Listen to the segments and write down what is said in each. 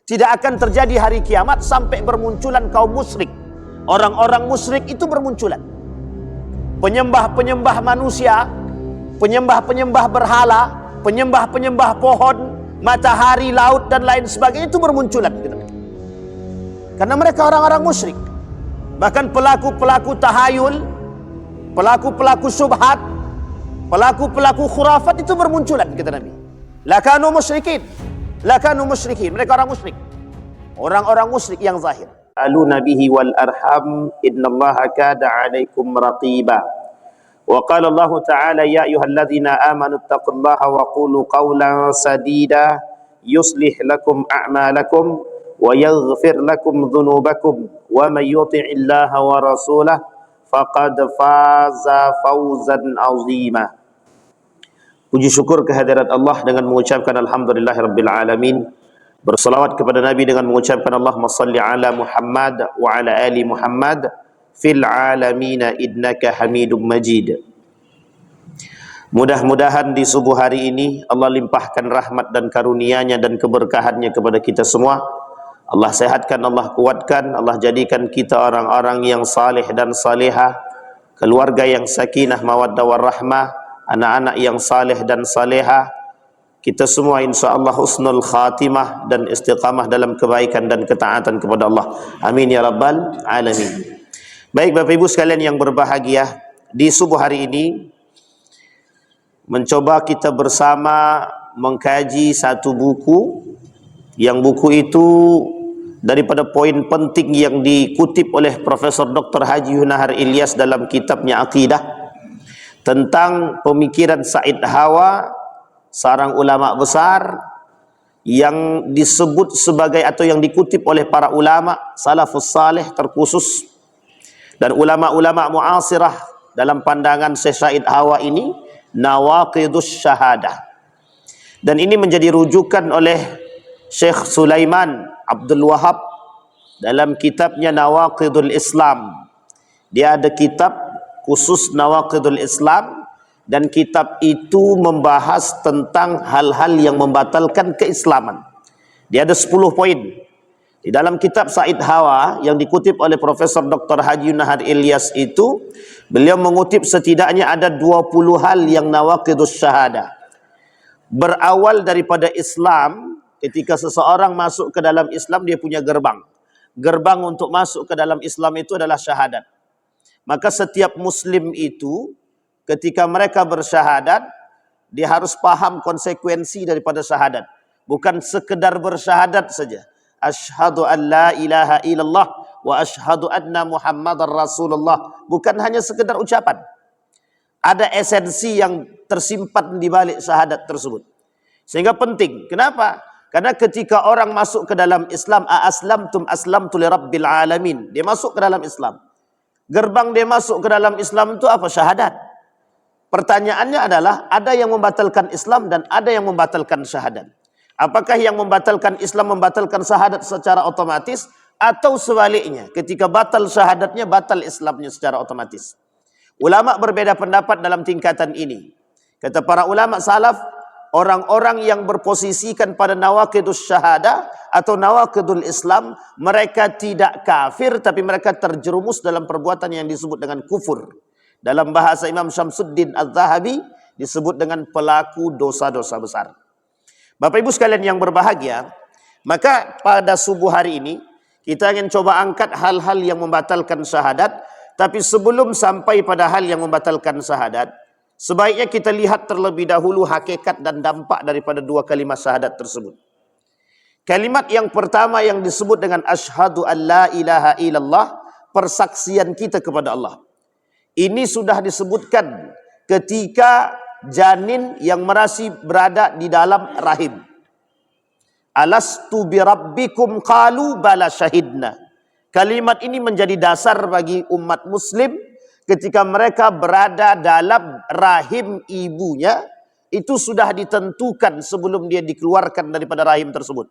Tidak akan terjadi hari kiamat sampai bermunculan kaum musyrik. Orang-orang musyrik itu bermunculan. Penyembah-penyembah manusia, penyembah-penyembah berhala, penyembah-penyembah pohon, matahari, laut, dan lain sebagainya itu bermunculan. Karena mereka orang-orang musyrik. Bahkan pelaku-pelaku tahayul, pelaku-pelaku syubhat, pelaku-pelaku khurafat itu bermunculan, kata Nabi. Lakanu musyrikin, lakanu musyrikin. Mereka orang musyrik, orang-orang musyrik yang zahir. Aluna bihi wal arham innallaha kada 'alaikum raqiba. Wa qala Allah ta'ala ya ayyuhalladzina amanu taqullaha wa qulu qawlan sadida yuslih lakum a'malakum wa yaghfir lakum dhunubakum wa may yuti'illaha wa rasulahu faqad faza fawzan 'azima. Puji syukur kehadirat Allah dengan mengucapkan alhamdulillahirabbil alamin. Bersalawat kepada Nabi dengan mengucapkan Allahumma salli ala Muhammad wa ala ali Muhammad fil alamina innaka Hamidum Majid. Mudah-mudahan di subuh hari ini Allah limpahkan rahmat dan karunia-Nya dan keberkahannya kepada kita semua. Allah sehatkan, Allah kuatkan, Allah jadikan kita orang-orang yang saleh dan salehah, keluarga yang sakinah mawaddah warahmah, anak-anak yang saleh dan salehah. Kita semua insyaAllah husnul khatimah dan istiqamah dalam kebaikan dan ketaatan kepada Allah. Amin ya rabbal alamin. Baik Bapak Ibu sekalian yang berbahagia, di subuh hari ini mencoba kita bersama mengkaji satu buku, yang buku itu daripada poin penting yang dikutip oleh Profesor Dr. Haji Yunahar Ilyas dalam kitabnya Aqidah, tentang pemikiran Said Hawa, seorang ulama besar yang disebut sebagai atau yang dikutip oleh para ulama salafus saleh terkhusus dan ulama-ulama muasirah dalam pandangan Syekh Said Hawa ini nawaqidus syahadah. Dan ini menjadi rujukan oleh Syekh Sulaiman Abdul Wahab dalam kitabnya Nawaqidul Islam. Dia ada kitab khusus Nawaqidul Islam, dan kitab itu membahas tentang hal-hal yang membatalkan keislaman. Dia ada 10 poin. Di dalam kitab Said Hawa yang dikutip oleh Profesor Dr. Haji Yunahar Ilyas itu, beliau mengutip setidaknya ada 20 hal yang nawaqidus syahadah. Berawal daripada Islam, ketika seseorang masuk ke dalam Islam dia punya gerbang. Gerbang untuk masuk ke dalam Islam itu adalah syahadat. Maka setiap muslim itu ketika mereka bersyahadat, dia harus paham konsekuensi daripada syahadat. Bukan sekedar bersyahadat saja. Asyhadu an la ilaha illallah wa asyhadu anna Muhammadar Rasulullah. Bukan hanya sekedar ucapan. Ada esensi yang tersimpan di balik syahadat tersebut. Sehingga penting. Kenapa? Karena ketika orang masuk ke dalam Islam, aslamtum aslamtu lirabbil alamin. Dia masuk ke dalam Islam. Gerbang dia masuk ke dalam Islam itu apa? Syahadat. Pertanyaannya adalah, ada yang membatalkan Islam dan ada yang membatalkan syahadat. Apakah yang membatalkan Islam membatalkan syahadat secara otomatis, atau sebaliknya, ketika batal syahadatnya, batal Islamnya secara otomatis? Ulama berbeda pendapat dalam tingkatan ini. Kata para ulama salaf, orang-orang yang berposisikan pada nawaqidus syahadah atau nawaqidul Islam, mereka tidak kafir, tapi mereka terjerumus dalam perbuatan yang disebut dengan kufur. Dalam bahasa Imam Syamsuddin Az-Zahabi disebut dengan pelaku dosa-dosa besar. Bapak Ibu sekalian yang berbahagia, maka pada subuh hari ini kita ingin coba angkat hal-hal yang membatalkan syahadat. Tapi sebelum sampai pada hal yang membatalkan syahadat, sebaiknya kita lihat terlebih dahulu hakikat dan dampak daripada dua kalimat syahadat tersebut. Kalimat yang pertama yang disebut dengan asyhadu an la ilaha illallah, persaksian kita kepada Allah. Ini sudah disebutkan ketika janin yang masih berada di dalam rahim. Alastu birabbikum qalu bala syahidna. Kalimat ini menjadi dasar bagi umat muslim ketika mereka berada dalam rahim ibunya. Itu sudah ditentukan sebelum dia dikeluarkan daripada rahim tersebut.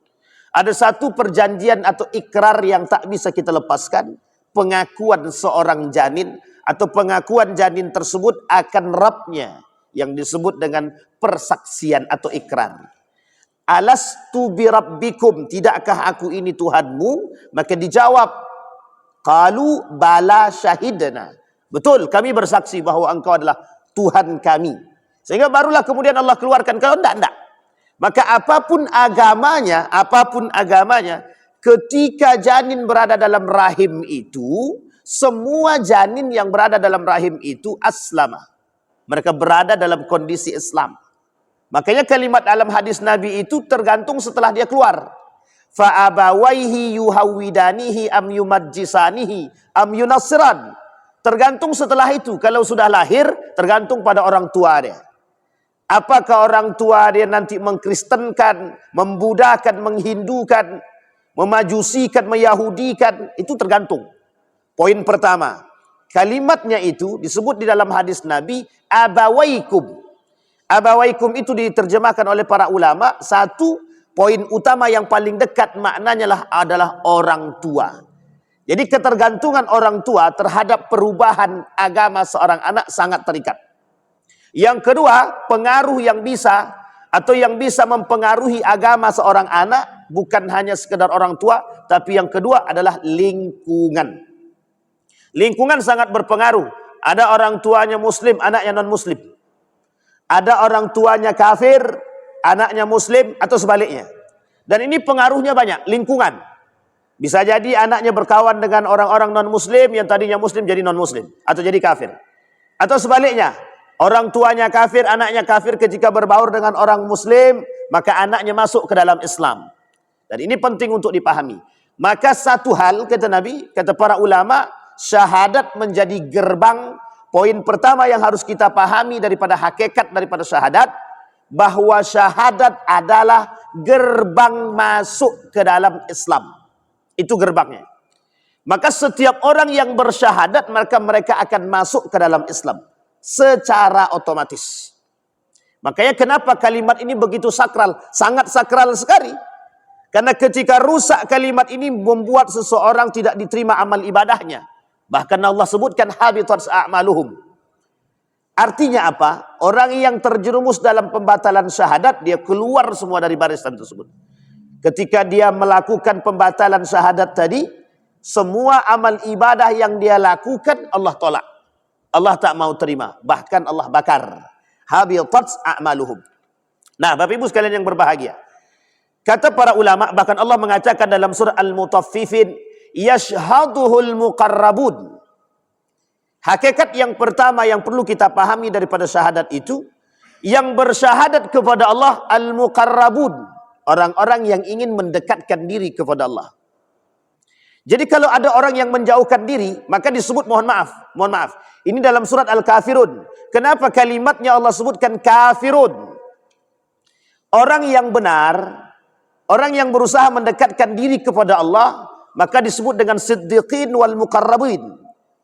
Ada satu perjanjian atau ikrar yang tak bisa kita lepaskan. Pengakuan seorang janin atau pengakuan janin tersebut akan Rabbnya, yang disebut dengan persaksian atau ikrar. alastu birabbikum, tidakkah aku ini Tuhanmu? Maka dijawab, qalu bala syahidna, betul kami bersaksi bahawa engkau adalah Tuhan kami. Sehingga barulah kemudian Allah keluarkan. Kalau enggak. Maka apapun agamanya, ketika janin berada dalam rahim itu, semua janin yang berada dalam rahim itu aslama, mereka berada dalam kondisi Islam. Makanya kalimat dalam hadis Nabi itu tergantung setelah dia keluar. Fa abawaihi yuhawidanihi am yumajjisanihi am yunasiran. Tergantung setelah itu. Kalau sudah lahir, tergantung pada orang tua dia. Apakah orang tua dia nanti mengkristenkan, membudakan, menghindukan, memajusikan, meyahudikan, itu tergantung. Poin pertama, kalimatnya itu disebut di dalam hadis Nabi, abawaikum. Abawaikum itu diterjemahkan oleh para ulama, satu poin utama yang paling dekat maknanya adalah orang tua. Jadi ketergantungan orang tua terhadap perubahan agama seorang anak sangat terikat. Yang kedua, pengaruh yang bisa atau yang bisa mempengaruhi agama seorang anak bukan hanya sekedar orang tua, tapi yang kedua adalah lingkungan. Lingkungan sangat berpengaruh. Ada orang tuanya muslim, anaknya non-muslim. Ada orang tuanya kafir, anaknya muslim, atau sebaliknya. Dan ini pengaruhnya banyak, lingkungan. Bisa jadi anaknya berkawan dengan orang-orang non-muslim yang tadinya muslim jadi non-muslim atau jadi kafir. Atau sebaliknya, orang tuanya kafir, anaknya kafir, ketika berbaur dengan orang muslim, maka anaknya masuk ke dalam Islam. Dan ini penting untuk dipahami. Maka satu hal, kata Nabi, kata para ulama, syahadat menjadi gerbang. Poin pertama yang harus kita pahami daripada hakikat daripada syahadat, bahwa syahadat adalah gerbang masuk ke dalam Islam. Itu gerbangnya. Maka setiap orang yang bersyahadat, maka mereka akan masuk ke dalam Islam secara otomatis. Makanya kenapa kalimat ini begitu sakral, sangat sakral sekali. Karena ketika rusak kalimat ini membuat seseorang tidak diterima amal ibadahnya. Bahkan Allah sebutkan habitat a'maluhum. Artinya apa? Orang yang terjerumus dalam pembatalan syahadat, dia keluar semua dari barisan tersebut. Ketika dia melakukan pembatalan syahadat tadi, semua amal ibadah yang dia lakukan Allah tolak. Allah tak mau terima. Bahkan Allah bakar. Habitat a'maluhum. Nah, Bapak Ibu sekalian yang berbahagia. Kata para ulama, bahkan Allah mengatakan dalam surah Al-Mutaffifin, yashhaduhul muqarrabun. Hakikat yang pertama yang perlu kita pahami daripada syahadat itu, yang bersyahadat kepada Allah al-muqarrabun. Orang-orang yang ingin mendekatkan diri kepada Allah. Jadi kalau ada orang yang menjauhkan diri, maka disebut mohon maaf. Ini dalam surat Al-Kafirun. Kenapa kalimatnya Allah sebutkan kafirun? Orang yang benar, orang yang berusaha mendekatkan diri kepada Allah, maka disebut dengan siddiqin wal muqarrabin.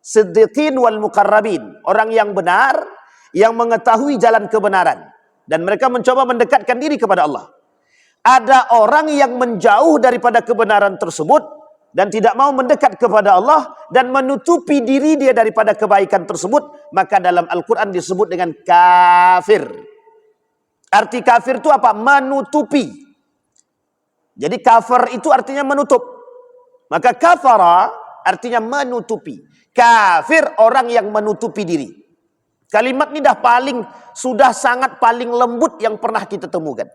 Siddiqin wal muqarrabin. Orang yang benar, yang mengetahui jalan kebenaran. Dan mereka mencoba mendekatkan diri kepada Allah. Ada orang yang menjauh daripada kebenaran tersebut dan tidak mau mendekat kepada Allah dan menutupi diri dia daripada kebaikan tersebut, maka dalam Al-Quran disebut dengan kafir. Arti kafir itu apa? Menutupi. Jadi kafir itu artinya menutup. Maka kafara artinya menutupi. Kafir orang yang menutupi diri. Kalimat ini sudah sangat paling lembut yang pernah kita temukan.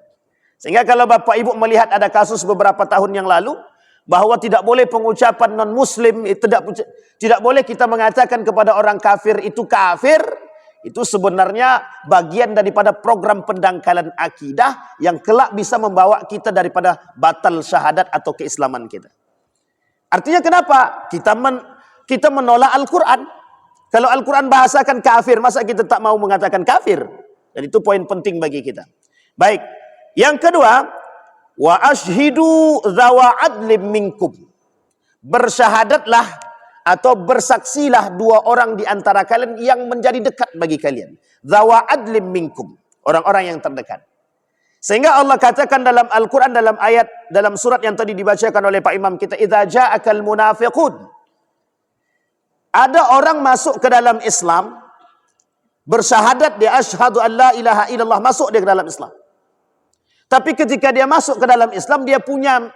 Sehingga kalau Bapak Ibu melihat ada kasus beberapa tahun yang lalu, bahwa tidak boleh pengucapan non-muslim, tidak boleh kita mengatakan kepada orang kafir itu kafir, itu sebenarnya bagian daripada program pendangkalan akidah yang kelak bisa membawa kita daripada batal syahadat atau keislaman kita. Artinya kenapa? Kita menolak Al-Quran. Kalau Al-Quran bahasakan kafir, masa kita tak mau mengatakan kafir? Dan itu poin penting bagi kita. Baik. Yang kedua, wa ashhidu dzawa adlim minkum. Bersyahadatlah atau bersaksilah dua orang di antara kalian yang menjadi dekat bagi kalian. Dzawa adlim minkum, orang-orang yang terdekat. Sehingga Allah katakan dalam Al-Quran, dalam surat yang tadi dibacakan oleh Pak Imam kita, idza ja'akal munafiqun. Ada orang masuk ke dalam Islam, bersyahadat dia asyhadu an la ilaha illallah, masuk dia ke dalam Islam. Tapi ketika dia masuk ke dalam Islam, dia punya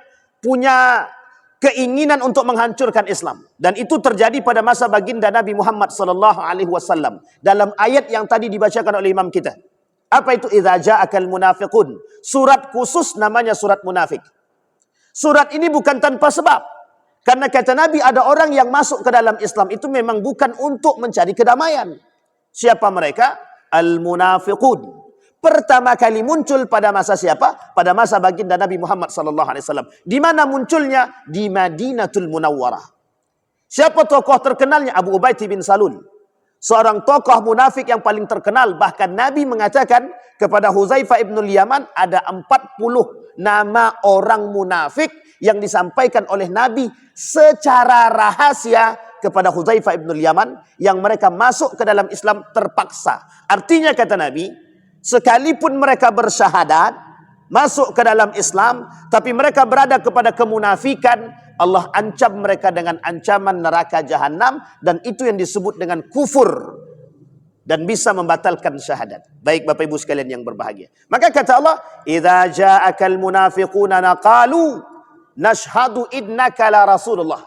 keinginan untuk menghancurkan Islam. Dan itu terjadi pada masa baginda Nabi Muhammad SAW. Dalam ayat yang tadi dibacakan oleh imam kita. Apa itu? Idza ja'akal munafiqun. Surat khusus namanya surat munafik. Surat ini bukan tanpa sebab. Karena kata Nabi, ada orang yang masuk ke dalam Islam itu memang bukan untuk mencari kedamaian. Siapa mereka? Al-munafiqun. Pertama kali muncul pada masa siapa? Pada masa baginda Nabi Muhammad SAW. Di mana munculnya? Di Madinatul Munawwarah. Siapa tokoh terkenalnya? Abu Ubaidah bin Salul. Seorang tokoh munafik yang paling terkenal. Bahkan Nabi mengatakan kepada Huzaifah ibn Yaman, ada 40 nama orang munafik yang disampaikan oleh Nabi secara rahasia kepada Huzaifah ibn Yaman, yang mereka masuk ke dalam Islam terpaksa. Artinya kata Nabi, sekalipun mereka bersyahadat, masuk ke dalam Islam, tapi mereka berada kepada kemunafikan, Allah ancam mereka dengan ancaman neraka jahanam, dan itu yang disebut dengan kufur, dan bisa membatalkan syahadat. Baik Bapak Ibu sekalian yang berbahagia. Maka kata Allah, idza ja'akal munafiquna naqalu nashhadu innaka la Rasulullah.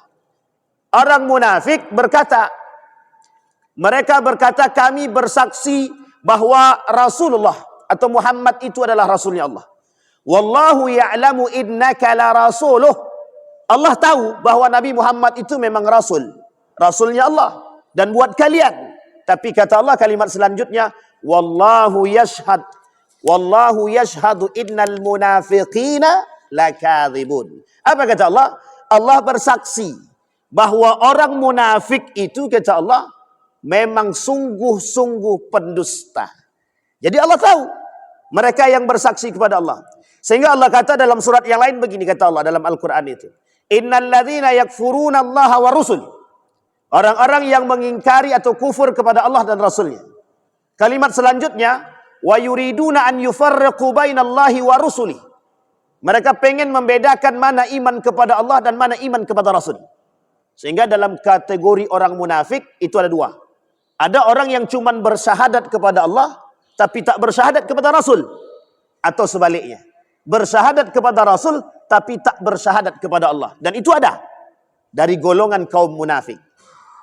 Orang munafik berkata, mereka berkata, kami bersaksi bahwa Rasulullah atau Muhammad itu adalah Rasulnya Allah. Wallahu ya'lamu innaka la rasuluh. Allah tahu bahwa Nabi Muhammad itu memang Rasul. Rasulnya Allah. Dan buat kalian. Tapi kata Allah kalimat selanjutnya, Wallahu yashhadu innal munafiqina lakadzibun. Apa kata Allah? Allah bersaksi bahwa orang munafik itu, kata Allah, memang sungguh-sungguh pendusta. Jadi Allah tahu mereka yang bersaksi kepada Allah. Sehingga Allah kata dalam surat yang lain begini, kata Allah dalam Al-Quran itu, Innal ladzina yakfuruna Allah wa rusul. Orang-orang yang mengingkari atau kufur kepada Allah dan Rasulnya. Kalimat selanjutnya, wa yuriduna an yufarriqu bainallahi wa rusuli. Mereka pengen membedakan mana iman kepada Allah dan mana iman kepada Rasul. Sehingga dalam kategori orang munafik itu ada dua. Ada orang yang cuma bersyahadat kepada Allah, tapi tak bersyahadat kepada Rasul. Atau sebaliknya. Bersyahadat kepada Rasul, tapi tak bersyahadat kepada Allah. Dan itu ada. Dari golongan kaum munafik.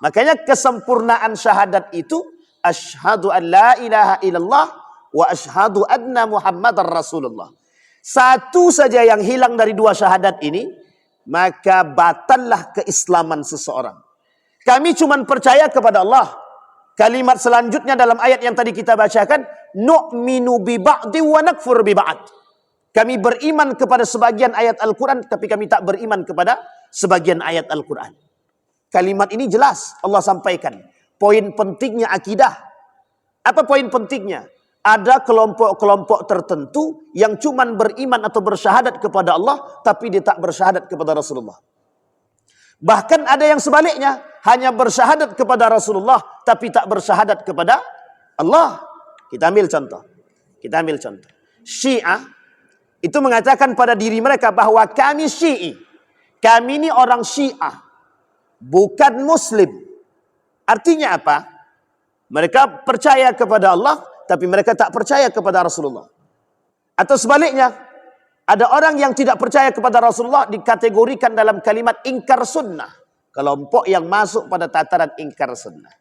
Makanya kesempurnaan syahadat itu, asyhadu an la ilaha illallah, wa asyhadu anna Muhammadar Rasulullah. Satu saja yang hilang dari dua syahadat ini, maka batallah keislaman seseorang. Kami cuma percaya kepada Allah. Kalimat selanjutnya dalam ayat yang tadi kita bacakan, nu'minu bi ba'di wa nakfur bi ba'd. Kami beriman kepada sebagian ayat Al-Quran, tapi kami tak beriman kepada sebagian ayat Al-Quran. Kalimat ini jelas Allah sampaikan. Poin pentingnya akidah. Apa poin pentingnya? Ada kelompok-kelompok tertentu yang cuma beriman atau bersyahadat kepada Allah, tapi dia tak bersyahadat kepada Rasulullah. Bahkan ada yang sebaliknya, hanya bersyahadat kepada Rasulullah, tapi tak bersyahadat kepada Allah. Kita ambil contoh. Syiah itu mengatakan pada diri mereka bahwa kami Syi'i. Kami ini orang Syiah, bukan Muslim. Artinya apa? Mereka percaya kepada Allah, tapi mereka tak percaya kepada Rasulullah. Atau sebaliknya, ada orang yang tidak percaya kepada Rasulullah dikategorikan dalam kalimat ingkar sunnah. Kelompok yang masuk pada tataran ingkar sunnah.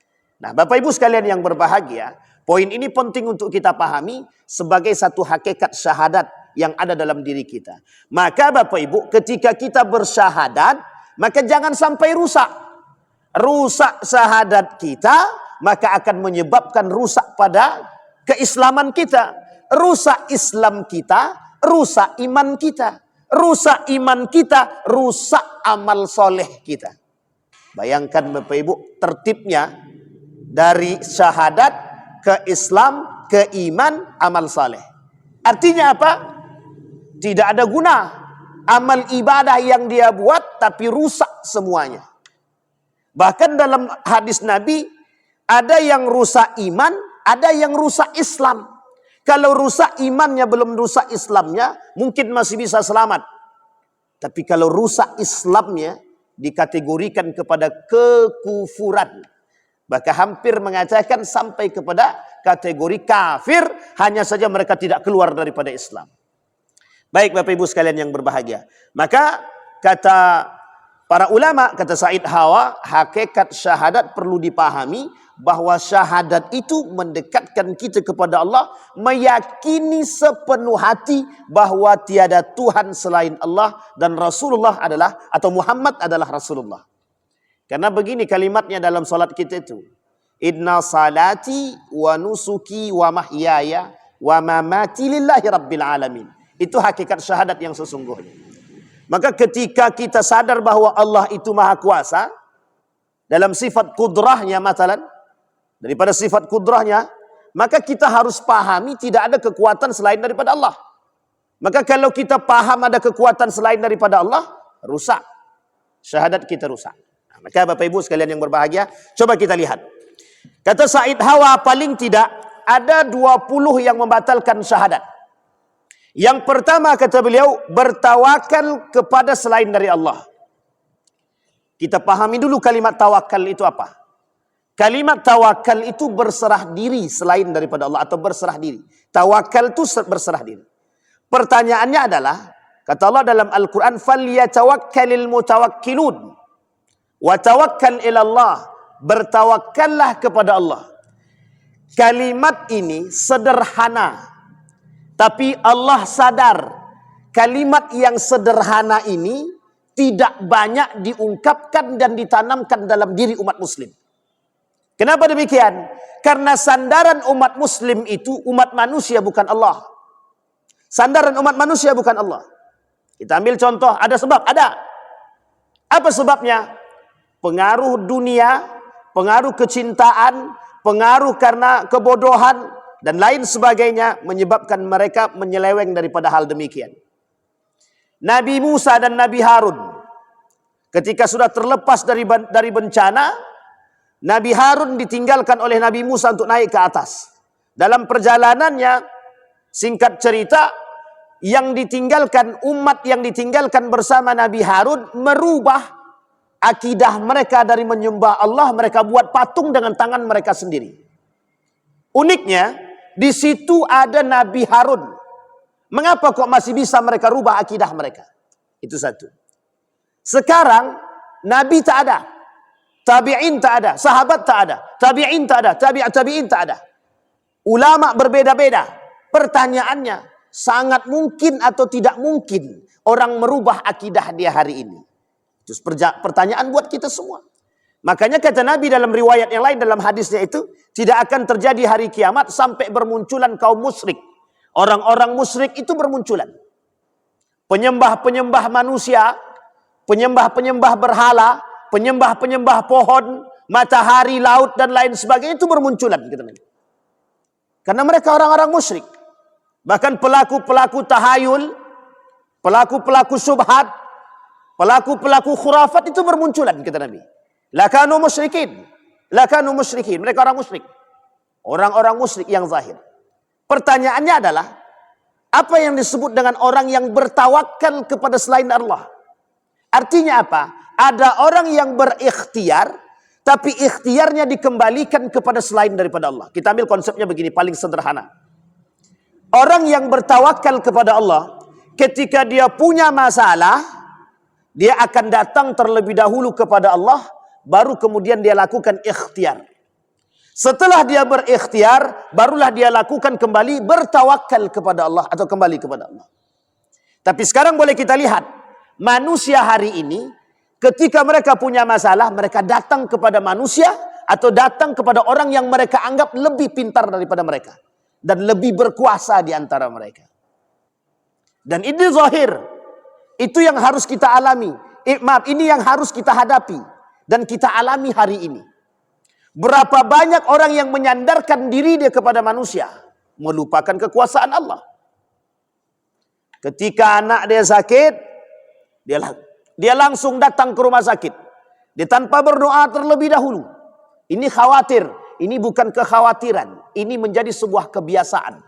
Nah, Bapak Ibu sekalian yang berbahagia, poin ini penting untuk kita pahami sebagai satu hakikat syahadat yang ada dalam diri kita. Maka Bapak Ibu, ketika kita bersyahadat, maka jangan sampai rusak. Rusak syahadat kita, maka akan menyebabkan rusak pada keislaman kita. Rusak Islam kita, rusak iman kita. Rusak iman kita, rusak amal soleh kita. Bayangkan Bapak Ibu, tertibnya dari syahadat ke Islam, ke iman, amal soleh. Artinya apa? Tidak ada guna amal ibadah yang dia buat, tapi rusak semuanya. Bahkan dalam hadis Nabi, ada yang rusak iman, ada yang rusak Islam. Kalau rusak imannya belum rusak Islamnya, mungkin masih bisa selamat. Tapi kalau rusak Islamnya, dikategorikan kepada kekufuran. Bahkan hampir mengatakan sampai kepada kategori kafir, hanya saja mereka tidak keluar daripada Islam. Baik Bapak Ibu sekalian yang berbahagia. Maka kata para ulama, kata Said Hawa, hakikat syahadat perlu dipahami bahwa syahadat itu mendekatkan kita kepada Allah, meyakini sepenuh hati bahwa tiada Tuhan selain Allah dan Rasulullah adalah, atau Muhammad adalah Rasulullah. Karena begini kalimatnya dalam salat kita itu. Inna salati wa nusuki wa mahyaya wa mamati lillahi rabbil alamin. Itu hakikat syahadat yang sesungguhnya. Maka ketika kita sadar bahwa Allah itu maha kuasa, dalam sifat kudrahnya matalan, daripada sifat kudrahnya, maka kita harus pahami tidak ada kekuatan selain daripada Allah. Maka kalau kita paham ada kekuatan selain daripada Allah, rusak. Syahadat kita rusak. Nah, maka Bapak Ibu sekalian yang berbahagia, coba kita lihat. Kata Said Hawa, paling tidak ada 20 yang membatalkan syahadat. Yang pertama kata beliau, bertawakal kepada selain dari Allah. Kita pahami dulu kalimat tawakal itu apa. Kalimat tawakal itu berserah diri selain daripada Allah, atau berserah diri. Tawakal itu berserah diri. Pertanyaannya adalah, kata Allah dalam Al-Quran, فَلْيَتَوَكَّلِ الْمُتَوَكِّلُونَ وَتَوَكَّلْ إِلَى اللَّهِ. Bertawakkallah kepada Allah. Kalimat ini sederhana, tapi Allah sadar kalimat yang sederhana ini tidak banyak diungkapkan dan ditanamkan dalam diri umat muslim. Kenapa demikian? Karena sandaran umat muslim itu umat manusia, bukan Allah. Sandaran umat manusia bukan Allah. Kita ambil contoh, ada sebab? Ada. Apa sebabnya? Pengaruh dunia, pengaruh kecintaan, pengaruh karena kebodohan, dan lain sebagainya menyebabkan mereka menyeleweng daripada hal demikian. Nabi Musa dan Nabi Harun ketika sudah terlepas dari bencana, Nabi Harun ditinggalkan oleh Nabi Musa untuk naik ke atas. Dalam perjalanannya, singkat cerita, yang ditinggalkan, umat yang ditinggalkan bersama Nabi Harun merubah akidah mereka dari menyembah Allah, mereka buat patung dengan tangan mereka sendiri. Uniknya, di situ ada Nabi Harun. Mengapa kok masih bisa mereka rubah akidah mereka? Itu satu. Sekarang Nabi tak ada, tabi'in tak ada, sahabat tak ada, tabi'in tak ada, tabi'in tak ada. Ulama berbeda-beda. Pertanyaannya, sangat mungkin atau tidak mungkin orang merubah akidah dia hari ini? Itu pertanyaan buat kita semua. Makanya kata Nabi dalam riwayat yang lain, dalam hadisnya itu, tidak akan terjadi hari kiamat sampai bermunculan kaum musyrik. Orang-orang musyrik itu bermunculan. Penyembah-penyembah manusia, penyembah-penyembah berhala, penyembah-penyembah pohon, matahari, laut, dan lain sebagainya itu bermunculan. Kata Nabi. Karena mereka orang-orang musyrik. Bahkan pelaku-pelaku tahayul, pelaku-pelaku syubhat, pelaku-pelaku khurafat itu bermunculan, kata Nabi. Lakanu musyrikin. Lakanu musyrikin. Mereka orang musyrik. Orang-orang musyrik yang zahir. Pertanyaannya adalah, apa yang disebut dengan orang yang bertawakal kepada selain Allah? Artinya apa? Ada orang yang berikhtiar, tapi ikhtiarnya dikembalikan kepada selain daripada Allah. Kita ambil konsepnya begini, paling sederhana. Orang yang bertawakal kepada Allah, ketika dia punya masalah, dia akan datang terlebih dahulu kepada Allah, baru kemudian dia lakukan ikhtiar. Setelah dia berikhtiar, barulah dia lakukan kembali bertawakal kepada Allah, atau kembali kepada Allah. Tapi sekarang boleh kita lihat, manusia hari ini, ketika mereka punya masalah, mereka datang kepada manusia, atau datang kepada orang yang mereka anggap lebih pintar daripada mereka, dan lebih berkuasa di antara mereka. Dan ini zahir. Itu yang harus kita alami. Ini yang harus kita hadapi. Dan kita alami hari ini. Berapa banyak orang yang menyandarkan diri dia kepada manusia, melupakan kekuasaan Allah. Ketika anak dia sakit, dia langsung datang ke rumah sakit. Dia tanpa berdoa terlebih dahulu. Ini khawatir. Ini bukan kekhawatiran. Ini menjadi sebuah kebiasaan.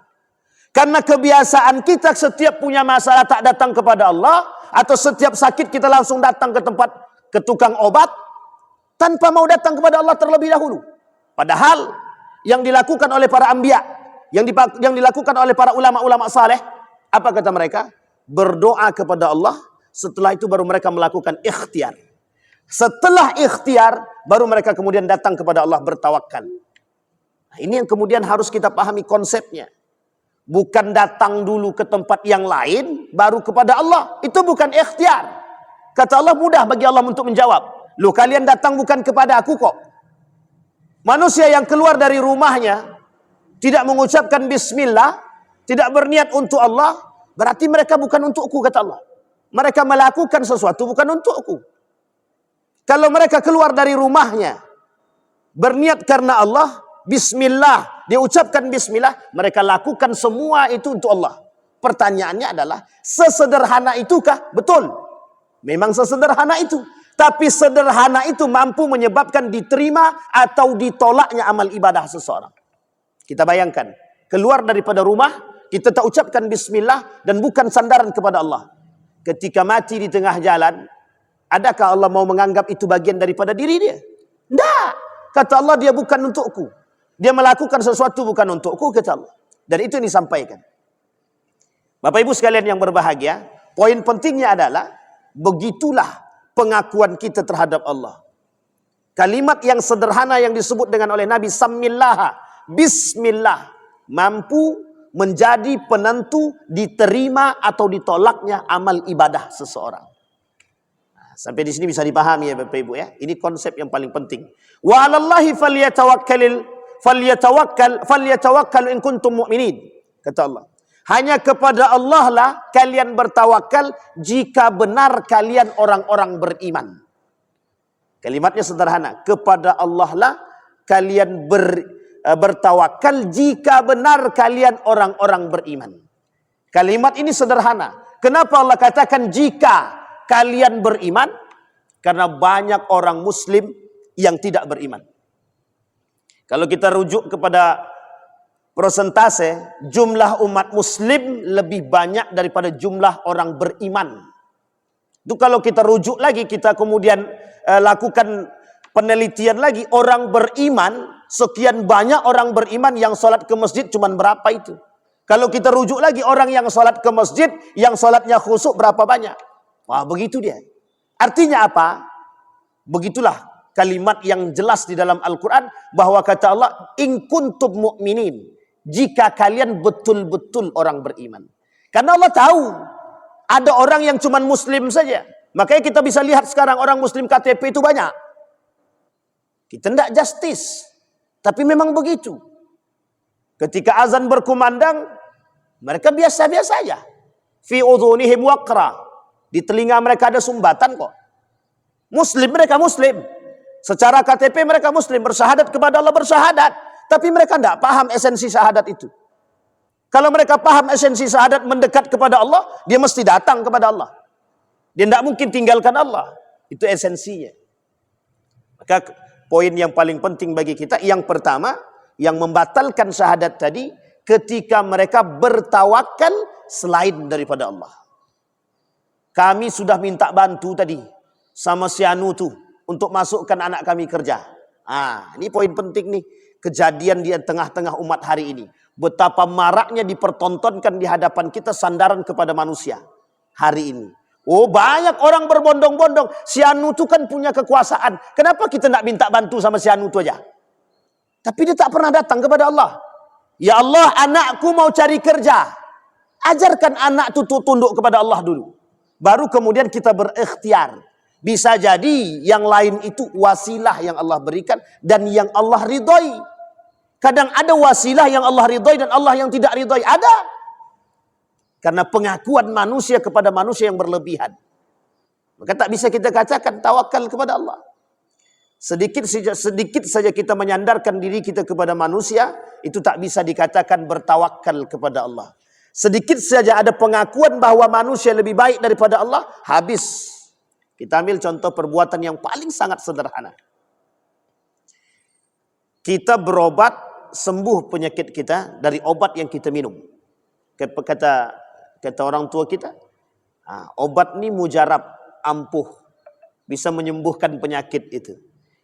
Karena kebiasaan kita setiap punya masalah tak datang kepada Allah, atau setiap sakit kita langsung datang ke tukang obat, tanpa mau datang kepada Allah terlebih dahulu. Padahal yang dilakukan oleh para anbiya, yang dilakukan oleh para ulama-ulama saleh, apa kata mereka? berdoa kepada Allah, setelah itu baru mereka melakukan ikhtiar. Setelah ikhtiar, baru mereka kemudian datang kepada Allah bertawakal. Nah, ini yang kemudian harus kita pahami konsepnya. Bukan datang dulu ke tempat yang lain, baru kepada Allah. Itu bukan ikhtiar. Kata Allah, mudah bagi Allah untuk menjawab. Loh, kalian datang bukan kepada aku kok. Manusia yang keluar dari rumahnya, tidak mengucapkan bismillah, tidak berniat untuk Allah, berarti mereka bukan untukku, kata Allah. Mereka melakukan sesuatu bukan untukku. Kalau mereka keluar dari rumahnya, berniat karena Allah, bismillah, dia ucapkan bismillah, mereka lakukan semua itu untuk Allah. Pertanyaannya adalah, sesederhana itukah? Betul. Memang sesederhana itu. Tapi sederhana itu mampu menyebabkan diterima atau ditolaknya amal ibadah seseorang. Kita bayangkan, keluar daripada rumah, kita tak ucapkan bismillah dan bukan sandaran kepada Allah. Ketika mati di tengah jalan, adakah Allah mau menganggap itu bagian daripada diri dia? Tidak. Kata Allah, dia bukan untukku. Dia melakukan sesuatu bukan untukku, kata Allah. Dan itu yang disampaikan. Bapak Ibu sekalian yang berbahagia, poin pentingnya adalah, begitulah pengakuan kita terhadap Allah. Kalimat yang sederhana yang disebut dengan oleh Nabi, Samillah, bismillah, mampu menjadi penentu diterima atau ditolaknya amal ibadah seseorang. Nah, sampai di sini bisa dipahami ya Bapak Ibu ya. Ini konsep yang paling penting. Wa 'alallahi falyatawakkal in kuntum mu'minin. Kata Allah, hanya kepada Allah lah kalian bertawakal jika benar kalian orang-orang beriman. Kalimatnya sederhana, kepada Allah lah kalian bertawakal jika benar kalian orang-orang beriman. Kalimat ini sederhana. Kenapa Allah katakan jika kalian beriman? Karena banyak orang muslim yang tidak beriman. Kalau kita rujuk kepada persentase, jumlah umat muslim lebih banyak daripada jumlah orang beriman. Itu kalau kita rujuk lagi, kita kemudian lakukan penelitian lagi, orang beriman, sekian banyak orang beriman yang sholat ke masjid cuman berapa itu? Kalau kita rujuk lagi, orang yang sholat ke masjid, yang sholatnya khusyuk berapa banyak? Wah, begitu dia. Artinya apa? Begitulah kalimat yang jelas di dalam Al-Quran, bahwa kata Allah, in kuntum mu'minin, jika kalian betul-betul orang beriman. Karena Allah tahu, ada orang yang cuman muslim saja. Makanya kita bisa lihat sekarang orang muslim KTP itu banyak. Kita tidak justice, tapi memang begitu. Ketika azan berkumandang, mereka biasa-biasa saja. Fi udhunihim waqra, di telinga mereka ada sumbatan kok. Muslim, mereka muslim. Secara KTP mereka muslim, bersyahadat kepada Allah, bersyahadat. Tapi mereka tidak paham esensi syahadat itu. Kalau mereka paham esensi syahadat mendekat kepada Allah, dia mesti datang kepada Allah. Dia tidak mungkin tinggalkan Allah. Itu esensinya. Maka poin yang paling penting bagi kita, yang pertama, yang membatalkan syahadat tadi, ketika mereka bertawakal selain daripada Allah. Kami sudah minta bantu tadi sama si Anu tuh untuk masukkan anak kami kerja. Ini poin penting nih, kejadian di tengah-tengah umat hari ini. Betapa maraknya dipertontonkan di hadapan kita sandaran kepada manusia hari ini. Oh, banyak orang berbondong-bondong. Si Anu tuh kan punya kekuasaan. Kenapa kita nak minta bantu sama si Anu tuh aja? Tapi dia tak pernah datang kepada Allah. Ya Allah, anakku mau cari kerja. Ajarkan anak itu tunduk kepada Allah dulu. Baru kemudian kita berikhtiar. Bisa jadi yang lain itu wasilah yang Allah berikan dan yang Allah ridhoi. Kadang ada wasilah yang Allah ridhoi dan Allah yang tidak ridhoi. Ada. Karena pengakuan manusia kepada manusia yang berlebihan. Maka tak bisa kita katakan tawakal kepada Allah. Sedikit saja kita menyandarkan diri kita kepada manusia, itu tak bisa dikatakan bertawakal kepada Allah. Sedikit saja ada pengakuan bahwa manusia lebih baik daripada Allah, habis. Kita ambil contoh perbuatan yang paling sangat sederhana. Kita berobat sembuh penyakit kita dari obat yang kita minum. Kata orang tua kita, obat ini mujarab, ampuh, bisa menyembuhkan penyakit itu.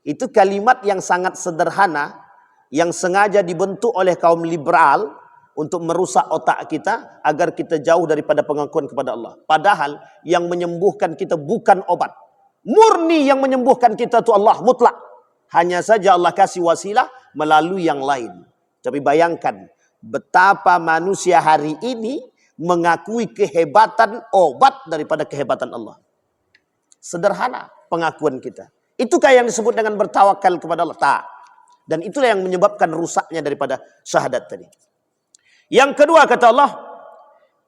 Itu kalimat yang sangat sederhana, yang sengaja dibentuk oleh kaum liberal untuk merusak otak kita agar kita jauh daripada pengakuan kepada Allah. Padahal yang menyembuhkan kita bukan obat. Murni yang menyembuhkan kita itu Allah mutlak. Hanya saja Allah kasih wasilah melalui yang lain. Tapi bayangkan betapa manusia hari ini mengakui kehebatan obat daripada kehebatan Allah. Sederhana pengakuan kita. Itukah yang disebut dengan bertawakal kepada Allah? Tak. Dan itulah yang menyebabkan rusaknya daripada syahadat tadi. Yang kedua kata Allah,